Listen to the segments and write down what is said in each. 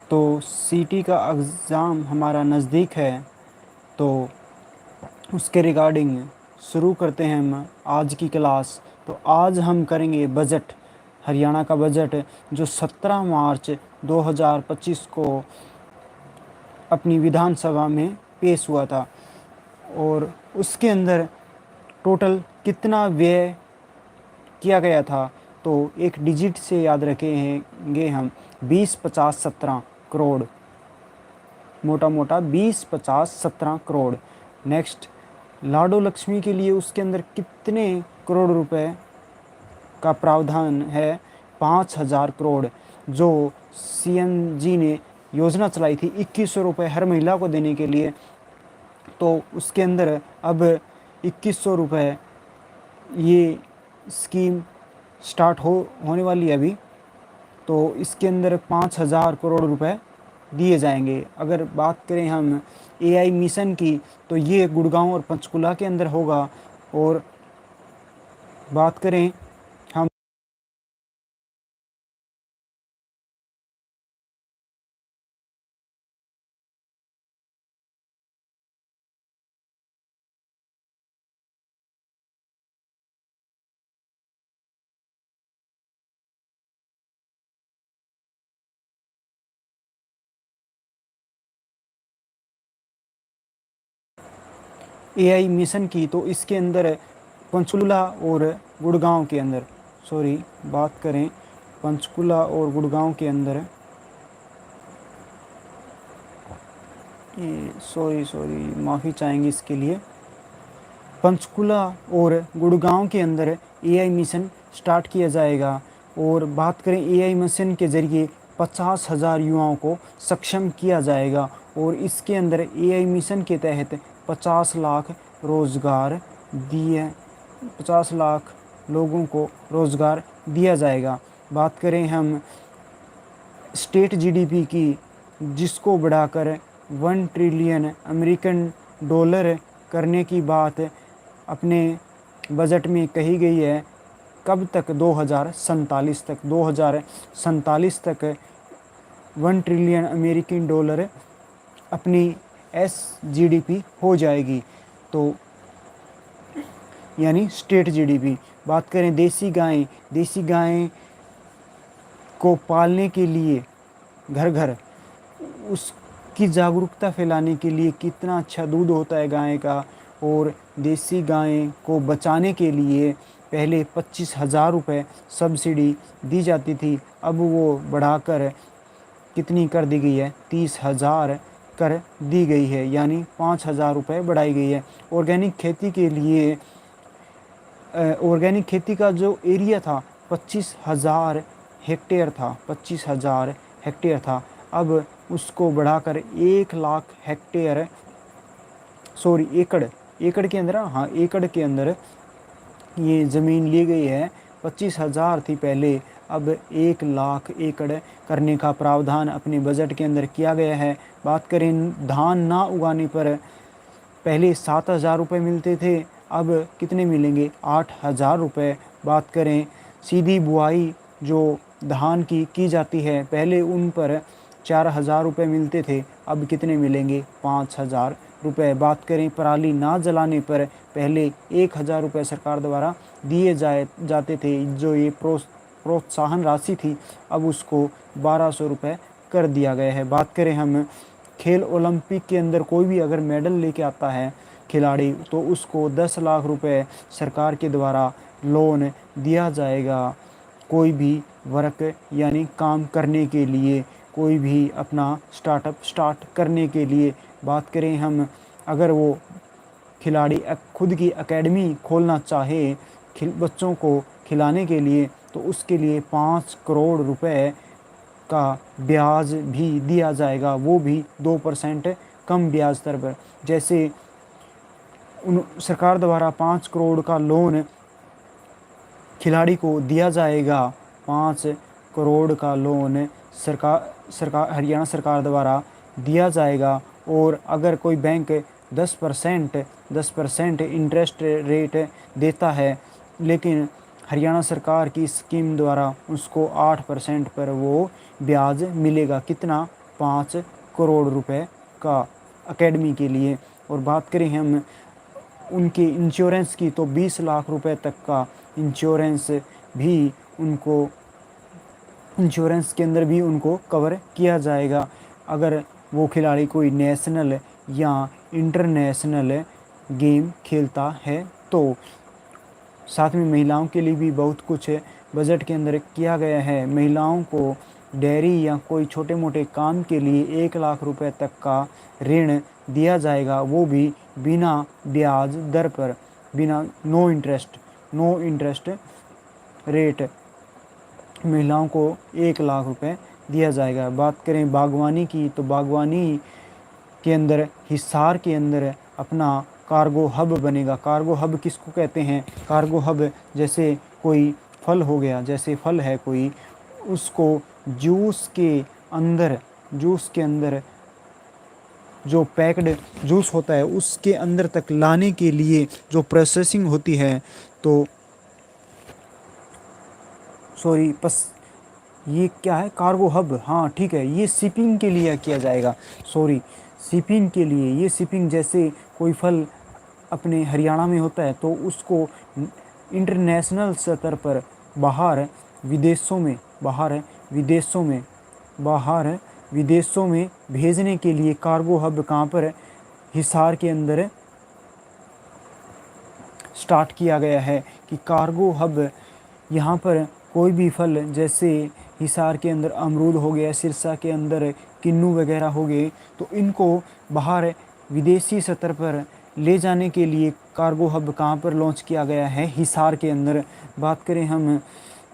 तो सीटी का एग्ज़ाम हमारा नज़दीक है, तो उसके रिगार्डिंग शुरू करते हैं हम आज की क्लास। तो आज हम करेंगे बजट, हरियाणा का बजट जो 17 मार्च 2025 को अपनी विधानसभा में पेश हुआ था। और उसके अंदर टोटल कितना व्यय किया गया था, तो एक डिजिट से याद रखेंगे हम 20, 50, 17 करोड़, मोटा मोटा 20, 50, 17 करोड़। नेक्स्ट, लाडो लक्ष्मी के लिए उसके अंदर कितने करोड़ रुपए का प्रावधान है? 5,000 करोड़, जो सीएम जी ने योजना चलाई थी 2100 रुपये हर महिला को देने के लिए। तो उसके अंदर अब 2100 रुपये ये स्कीम स्टार्ट होने वाली है अभी। तो इसके अंदर 5,000 करोड़ रुपए दिए जाएंगे। अगर बात करें हम एआई मिशन की, तो ये गुड़गांव और पंचकुला के अंदर होगा। और बात करें हम एआई मिशन की, तो इसके अंदर पंचकुला और गुड़गांव के अंदर, सॉरी, बात करें पंचकुला और गुड़गांव के अंदर, ये सॉरी माफ़ी चाहेंगे इसके लिए। पंचकुला और गुड़गांव के अंदर एआई मिशन स्टार्ट किया जाएगा। और बात करें एआई मिशन के ज़रिए 50,000 युवाओं को सक्षम किया जाएगा। और इसके अंदर एआई मिशन के तहत 50 लाख रोज़गार दिए 50 लाख लोगों को रोज़गार दिया जाएगा। बात करें हम स्टेट जीडीपी की, जिसको बढ़ाकर 1 ट्रिलियन अमेरिकन डॉलर करने की बात अपने बजट में कही गई है। कब तक? 2047 तक 1 ट्रिलियन अमेरिकन डॉलर अपनी एसजीडीपी हो जाएगी, तो यानी स्टेट जीडीपी। बात करें देसी गायें को पालने के लिए घर घर, उसकी जागरूकता फैलाने के लिए कितना अच्छा दूध होता है गाय का। और देसी गाय को बचाने के लिए पहले 25,000 रुपये सब्सिडी दी जाती थी, अब वो बढ़ाकर कितनी कर दी गई है? 30,000 कर दी गई है, यानी 5,000 रुपये बढ़ाई गई है। ऑर्गेनिक खेती के लिए ऑर्गेनिक खेती का जो एरिया था 25,000 हेक्टेयर था, 25,000 हेक्टेयर था, अब उसको बढ़ाकर 1 लाख हेक्टेयर, सॉरी एकड़ के अंदर, हाँ एकड़ के अंदर ये ज़मीन ली गई है। 25,000 थी पहले, अब 1 लाख एकड़ करने का प्रावधान अपने बजट के अंदर किया गया है। बात करें धान ना उगाने पर, पहले 7,000 रुपये मिलते थे, अब कितने मिलेंगे? 8,000 रुपये। बात करें सीधी बुआई जो धान की जाती है, पहले उन पर 4,000 रुपये मिलते थे, अब कितने मिलेंगे? 5,000 रुपये। बात करें पराली ना जलाने पर, पहले 1,000 रुपये सरकार द्वारा दिए जाते थे, जो ये प्रोत्साहन राशि थी, अब उसको 1,200 रुपये कर दिया गया है। बात करें हम खेल ओलंपिक के अंदर, कोई भी अगर मेडल लेके आता है खिलाड़ी, तो उसको 10 लाख रुपए सरकार के द्वारा लोन दिया जाएगा। कोई भी वर्क यानी काम करने के लिए, कोई भी अपना स्टार्टअप स्टार्ट करने के लिए। बात करें हम, अगर वो खिलाड़ी खुद की एकेडमी खोलना चाहे बच्चों को खिलाने के लिए, तो उसके लिए 5 करोड़ रुपए का ब्याज भी दिया जाएगा, वो भी 2% कम ब्याज दर पर। जैसे सरकार द्वारा 5 करोड़ का लोन खिलाड़ी को दिया जाएगा, 5 करोड़ का लोन सरकार हरियाणा सरकार द्वारा दिया जाएगा। और अगर कोई बैंक 10% इंटरेस्ट रेट देता है, लेकिन हरियाणा सरकार की स्कीम द्वारा उसको 8% पर वो ब्याज मिलेगा। कितना? 5 करोड़ रुपए का एकेडमी के लिए। और बात करें हम उनके इंश्योरेंस की तो 20 लाख रुपए तक का इंश्योरेंस भी उनको इंश्योरेंस के अंदर भी उनको कवर किया जाएगा अगर वो खिलाड़ी कोई नेशनल या इंटरनेशनल गेम खेलता है तो। साथ में महिलाओं के लिए भी बहुत कुछ बजट के अंदर किया गया है। महिलाओं को डेयरी या कोई छोटे मोटे काम के लिए 1 लाख रुपए तक का ऋण दिया जाएगा, वो भी बिना ब्याज दर पर, बिना नो इंटरेस्ट रेट महिलाओं को 1 लाख रुपए दिया जाएगा। बात करें बागवानी की तो बागवानी के अंदर हिसार के अंदर अपना कार्गो हब बनेगा। कार्गो हब किसको कहते हैं? कार्गो हब जैसे कोई फल हो गया, जैसे फल है कोई, उसको जूस के अंदर जो पैक्ड जूस होता है उसके अंदर तक लाने के लिए जो प्रोसेसिंग होती है तो ये क्या है? कार्गो हब, हाँ ठीक है, ये शिपिंग के लिए किया जाएगा। शिपिंग के लिए, ये शिपिंग जैसे कोई फल अपने हरियाणा में होता है तो उसको इंटरनेशनल स्तर पर बाहर विदेशों में भेजने के लिए कार्गो हब कहाँ पर? हिसार के अंदर स्टार्ट किया गया है कि कार्गो हब यहाँ पर कोई भी फल, जैसे हिसार के अंदर अमरूद हो गया, सिरसा के अंदर किन्नू वगैरह हो गए, तो इनको बाहर विदेशी स्तर पर ले जाने के लिए कार्गो हब कहाँ पर लॉन्च किया गया है? हिसार के अंदर। बात करें हम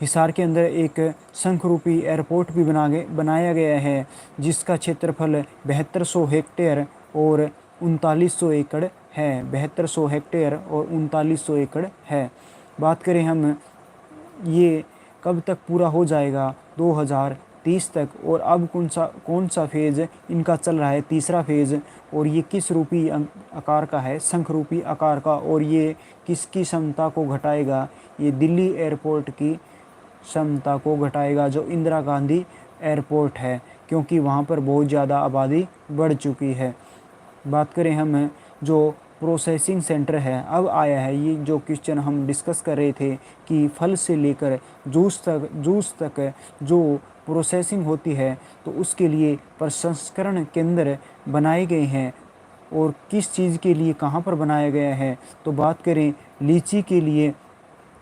हिसार के अंदर एक शंखरूपी एयरपोर्ट भी बनाया गया है जिसका क्षेत्रफल 7200 हेक्टेयर और 3900 एकड़ है। 7200 हेक्टेयर और 3900 एकड़ है। बात करें हम ये कब तक पूरा हो जाएगा? 2030 तक। और अब कौन सा फेज़ इनका चल रहा है? तीसरा फेज़। और ये किस रूपी आकार का है? शंख रूपी आकार का। और ये किसकी क्षमता को घटाएगा? ये दिल्ली एयरपोर्ट की क्षमता को घटाएगा, जो इंदिरा गांधी एयरपोर्ट है, क्योंकि वहाँ पर बहुत ज़्यादा आबादी बढ़ चुकी है। बात करें हम जो प्रोसेसिंग सेंटर है, अब आया है ये जो क्वेश्चन हम डिस्कस कर रहे थे कि फल से लेकर जूस तक जो प्रोसेसिंग होती है तो उसके लिए प्रसंस्करण केंद्र बनाए गए हैं। और किस चीज़ के लिए कहाँ पर बनाया गया है? तो बात करें लीची के लिए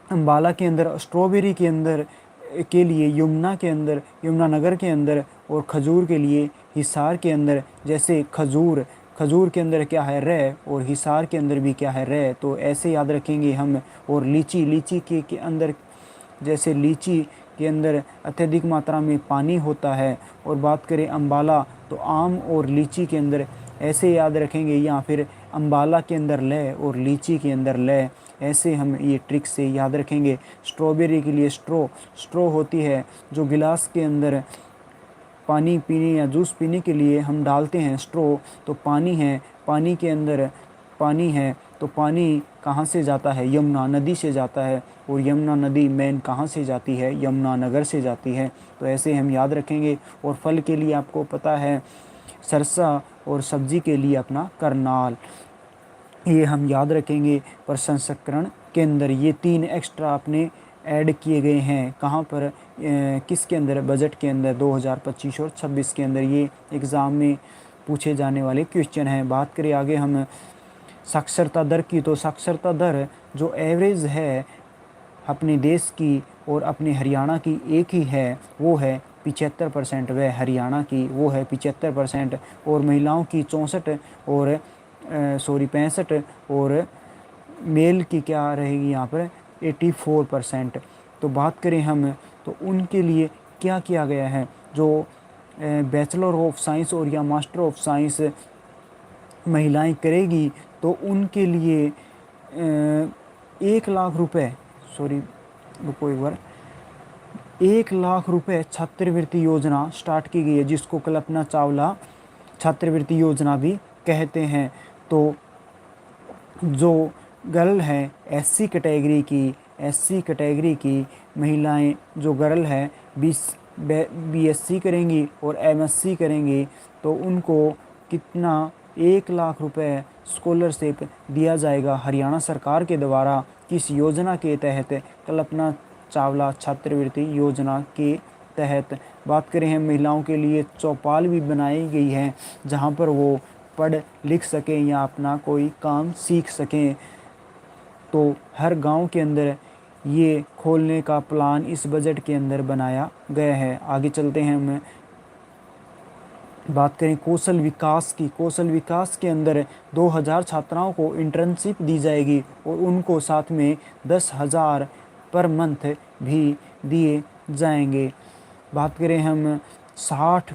अम्बाला के अंदर, स्ट्रॉबेरी के लिए यमुनानगर के अंदर, और खजूर के लिए हिसार के अंदर। जैसे खजूर के अंदर क्या है? रे, और हिसार के अंदर भी क्या है? रे। तो ऐसे याद रखेंगे हम। और लीची के अंदर, जैसे लीची के अंदर अत्यधिक मात्रा में पानी होता है। और बात करें अम्बाला तो आम और लीची के अंदर ऐसे याद रखेंगे, या फिर अम्बाला के अंदर ले और लीची के अंदर ले, ऐसे हम ये ट्रिक से याद रखेंगे। स्ट्रॉबेरी के लिए स्ट्रॉ होती है जो गिलास के अंदर पानी पीने या जूस पीने के लिए हम डालते हैं स्ट्रॉ, तो पानी है, पानी के अंदर पानी है, तो पानी कहाँ से जाता है? यमुना नदी से जाता है। और यमुना नदी मेन कहाँ से जाती है? यमुनानगर से जाती है। तो ऐसे हम याद रखेंगे। और फल के लिए आपको पता है सरसा, और सब्जी के लिए अपना करनाल, ये हम याद रखेंगे। प्रसंस्करण केंद्र, ये 3 एक्स्ट्रा अपने ऐड किए गए हैं। कहाँ पर? किसके अंदर? बजट के अंदर 2025 और 26 के अंदर। ये एग्ज़ाम में पूछे जाने वाले क्वेश्चन हैं। बात करें आगे हम साक्षरता दर की, तो साक्षरता दर जो एवरेज है अपने देश की और अपने हरियाणा की एक ही है, वो है 75%। वह हरियाणा की वो है 75%। और महिलाओं की 64 और 65, और मेल की क्या रहेगी यहाँ पर? 84%। तो बात करें हम तो उनके लिए क्या किया गया है? जो बैचलर ऑफ साइंस और या मास्टर ऑफ साइंस महिलाएं करेगी तो उनके लिए 1 लाख रुपए, रुको एक बार, 1 लाख रुपए छात्रवृत्ति योजना स्टार्ट की गई है, जिसको कल्पना चावला छात्रवृत्ति योजना भी कहते हैं। तो जो गर्ल है एससी कैटेगरी की महिलाएं जो गर्ल है बीएससी करेंगी और एमएससी करेंगी तो उनको कितना 1 लाख रुपए स्कॉलरशिप दिया जाएगा हरियाणा सरकार के द्वारा। किस योजना के तहत? कल्पना चावला छात्रवृत्ति योजना के तहत। बात करें हम महिलाओं के लिए चौपाल भी बनाई गई है जहां पर वो पढ़ लिख सकें या अपना कोई काम सीख सकें। तो हर गांव के अंदर ये खोलने का प्लान इस बजट के अंदर बनाया गया है। आगे चलते हैं, हम बात करें कौशल विकास की। कौशल विकास के अंदर 2000 छात्राओं को इंटर्नशिप दी जाएगी और उनको साथ में 10,000 पर मंथ भी दिए जाएंगे। बात करें हम 60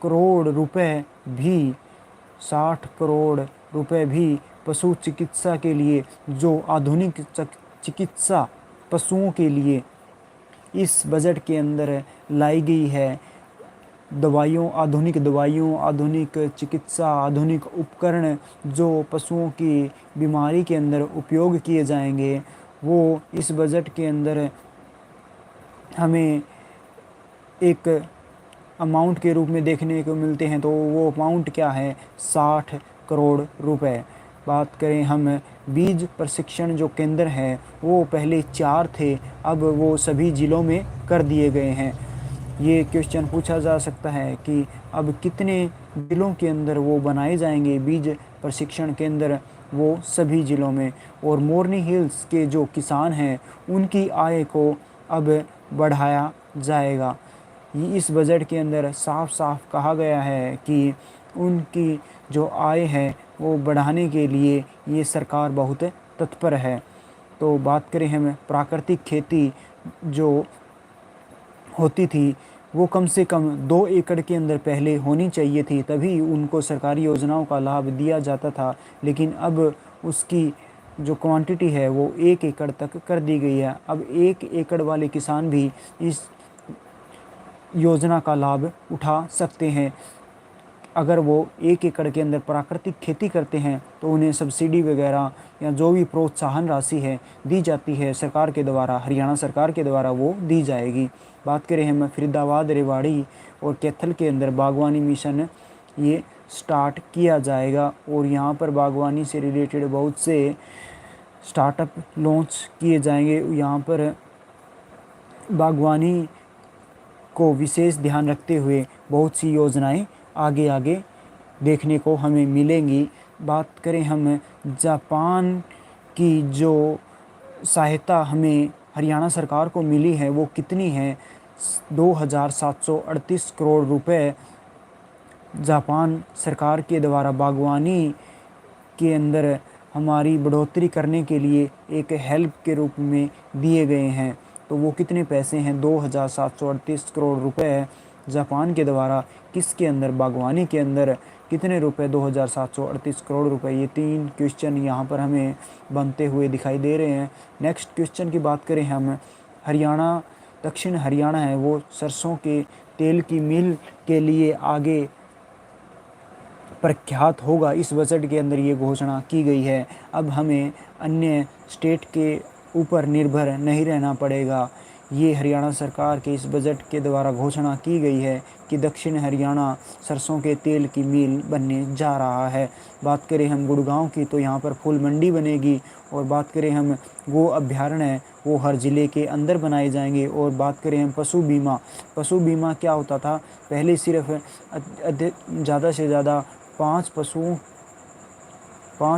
करोड़ रुपए भी 60 करोड़ रुपए भी पशु चिकित्सा के लिए, जो आधुनिक चिकित्सा पशुओं के लिए इस बजट के अंदर लाई गई है। दवाइयों, आधुनिक चिकित्सा, आधुनिक उपकरण जो पशुओं की बीमारी के अंदर उपयोग किए जाएंगे, वो इस बजट के अंदर हमें एक अमाउंट के रूप में देखने को मिलते हैं। तो वो अमाउंट क्या है? 60 करोड़ रुपए। बात करें हम बीज प्रशिक्षण जो केंद्र है, वो पहले 4 थे, अब वो सभी ज़िलों में कर दिए गए हैं। ये क्वेश्चन पूछा जा सकता है कि अब कितने ज़िलों के अंदर वो बनाए जाएंगे बीज प्रशिक्षण केंद्र? वो सभी ज़िलों में। और मोरनी हिल्स के जो किसान हैं उनकी आय को अब बढ़ाया जाएगा। इस बजट के अंदर साफ साफ कहा गया है कि उनकी जो आय है वो बढ़ाने के लिए ये सरकार बहुत तत्पर है। तो बात करें हम प्राकृतिक खेती जो होती थी, वो कम से कम 2 एकड़ के अंदर पहले होनी चाहिए थी, तभी उनको सरकारी योजनाओं का लाभ दिया जाता था। लेकिन अब उसकी जो क्वांटिटी है वो 1 एकड़ तक कर दी गई है। अब 1 एकड़ वाले किसान भी इस योजना का लाभ उठा सकते हैं। अगर वो 1 एकड़ के अंदर प्राकृतिक खेती करते हैं तो उन्हें सब्सिडी वगैरह या जो भी प्रोत्साहन राशि है दी जाती है सरकार के द्वारा, हरियाणा सरकार के द्वारा वो दी जाएगी। बात करें हम फरीदाबाद, रेवाड़ी और कैथल के अंदर बागवानी मिशन ये स्टार्ट किया जाएगा और यहाँ पर बागवानी से रिलेटेड बहुत से स्टार्टअप लॉन्च किए जाएंगे। यहाँ पर बागवानी को विशेष ध्यान रखते हुए बहुत सी योजनाएं आगे आगे देखने को हमें मिलेंगी। बात करें हम जापान की, जो सहायता हमें हरियाणा सरकार को मिली है वो कितनी है? 2738 करोड़ रुपए जापान सरकार के द्वारा बागवानी के अंदर हमारी बढ़ोतरी करने के लिए एक हेल्प के रूप में दिए गए हैं। तो वो कितने पैसे हैं? 2738 करोड़ रुपए जापान के द्वारा किसके अंदर? बागवानी के अंदर। कितने रुपए? 2738 करोड़ रुपए। ये 3 क्वेश्चन यहाँ पर हमें बनते हुए दिखाई दे रहे हैं। नेक्स्ट क्वेश्चन की बात करें हम, हरियाणा, दक्षिण हरियाणा है वो सरसों के तेल की मिल के लिए आगे प्रख्यात होगा। इस बजट के अंदर ये घोषणा की गई है। अब हमें अन्य स्टेट के ऊपर निर्भर नहीं रहना पड़ेगा। ये हरियाणा सरकार के इस बजट के द्वारा घोषणा की गई है कि दक्षिण हरियाणा सरसों के तेल की मिल बनने जा रहा है। बात करें हम गुड़गांव की, तो यहाँ पर फूल मंडी बनेगी। और बात करें हम गो अभ्यारण्य, वो हर ज़िले के अंदर बनाए जाएंगे। और बात करें हम पशु बीमा, पशु बीमा क्या होता था? पहले सिर्फ ज़्यादा से ज़्यादा 5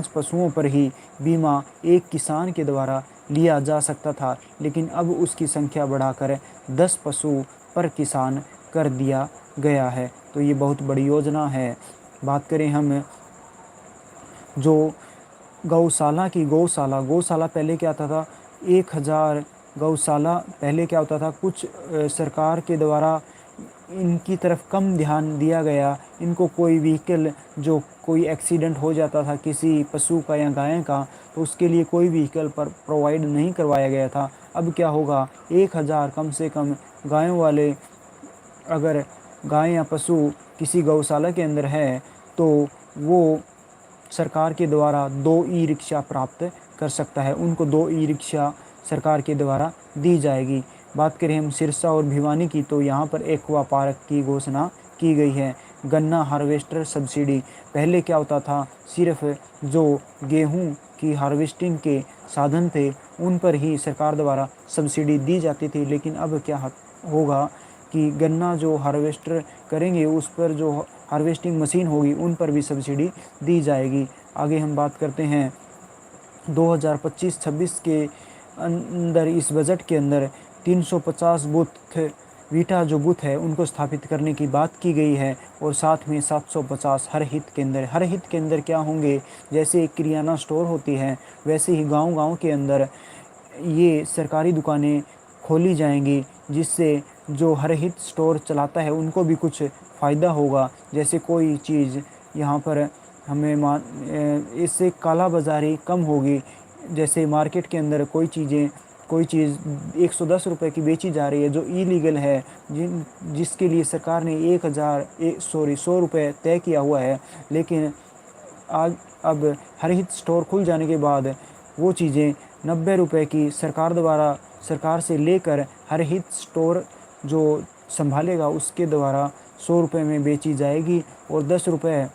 पशुओं पर ही बीमा एक किसान के द्वारा लिया जा सकता था, लेकिन अब उसकी संख्या बढ़ाकर 10 पशु पर किसान कर दिया गया है। तो ये बहुत बड़ी योजना है। बात करें हम जो गौशाला की, गौशाला पहले क्या था? 1000 गौशाला पहले क्या होता था? कुछ सरकार के द्वारा इनकी तरफ कम ध्यान दिया गया। इनको कोई व्हीकल, जो कोई एक्सीडेंट हो जाता था किसी पशु का या गाय का, तो उसके लिए कोई व्हीकल पर प्रोवाइड नहीं करवाया गया था। अब क्या होगा? 1000 कम से कम गायों वाले, अगर गाय या पशु किसी गौशाला के अंदर है तो वो सरकार के द्वारा 2 ई रिक्शा प्राप्त कर सकता है। उनको 2 ई रिक्शा सरकार के द्वारा दी जाएगी। बात करें हम सिरसा और भिवानी की, तो यहाँ पर एक्वा पार्क की घोषणा की गई है। गन्ना हार्वेस्टर सब्सिडी, पहले क्या होता था, सिर्फ जो गेहूं की हार्वेस्टिंग के साधन थे उन पर ही सरकार द्वारा सब्सिडी दी जाती थी, लेकिन अब क्या होगा कि गन्ना जो हार्वेस्टर करेंगे उस पर जो हार्वेस्टिंग मशीन होगी उन पर भी सब्सिडी दी जाएगी। आगे हम बात करते हैं 2025-26 के अंदर, इस बजट के अंदर 350 बूथ वीटा जो बूथ है उनको स्थापित करने की बात की गई है, और साथ में 750 हर हित के अंदर क्या होंगे, जैसे एक किराना स्टोर होती है वैसे ही गांव-गांव के अंदर ये सरकारी दुकानें खोली जाएंगी, जिससे जो हर हित स्टोर चलाता है उनको भी कुछ फ़ायदा होगा। जैसे कोई चीज़ यहाँ पर हमें इससे काला बाज़ारी कम होगी। जैसे मार्केट के अंदर कोई चीज़ 110 रुपये की बेची जा रही है जो इलीगल है, जिसके लिए सरकार ने 100 रुपये तय किया हुआ है, लेकिन आज अब हर हित स्टोर खुल जाने के बाद वो चीज़ें 90 रुपये की सरकार से लेकर हर हित स्टोर जो संभालेगा उसके द्वारा 100 रुपये में बेची जाएगी, और 10 रुपये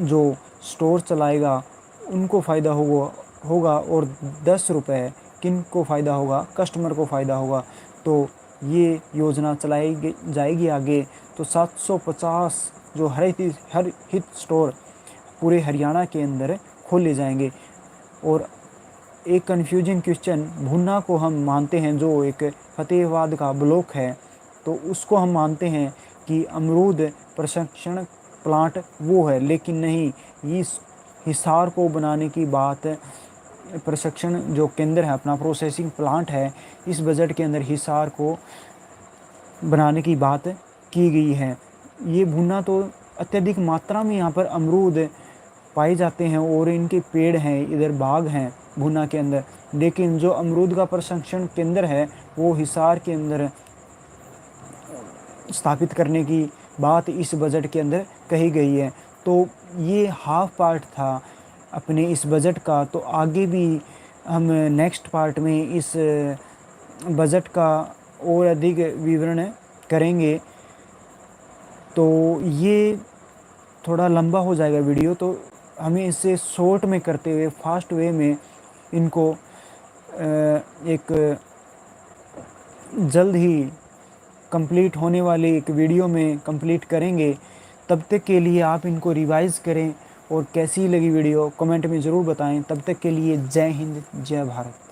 जो स्टोर चलाएगा उनको फ़ायदा होगा और 10 रुपये किन को फ़ायदा होगा, कस्टमर को फ़ायदा होगा। तो ये योजना चलाई जाएगी आगे। तो 750 जो हर हित स्टोर पूरे हरियाणा के अंदर खोले जाएंगे। और एक कन्फ्यूजिंग क्वेश्चन, भुन्ना को हम मानते हैं जो एक फतेहाबाद का ब्लॉक है, तो उसको हम मानते हैं कि अमरूद प्रसंस्करण प्लांट वो है, लेकिन नहीं, इस हिसार को बनाने की बात, प्रसंस्करण जो केंद्र है अपना प्रोसेसिंग प्लांट है, इस बजट के अंदर हिसार को बनाने की बात की गई है। ये भुन्ना तो अत्यधिक मात्रा में यहाँ पर अमरूद पाए जाते हैं और इनके पेड़ हैं, इधर बाग हैं भुन्ना के अंदर, लेकिन जो अमरूद का प्रसंस्करण केंद्र है वो हिसार के अंदर स्थापित करने की बात इस बजट के अंदर कही गई है। तो ये हाफ पार्ट था अपने इस बजट का। तो आगे भी हम नेक्स्ट पार्ट में इस बजट का और अधिक विवरण करेंगे। तो ये थोड़ा लंबा हो जाएगा वीडियो, तो हमें इसे शॉर्ट में करते हुए फास्ट वे में इनको एक जल्द ही कंप्लीट होने वाली एक वीडियो में कंप्लीट करेंगे। तब तक के लिए आप इनको रिवाइज़ करें और कैसी लगी वीडियो कमेंट में ज़रूर बताएं। तब तक के लिए जय हिंद, जय भारत।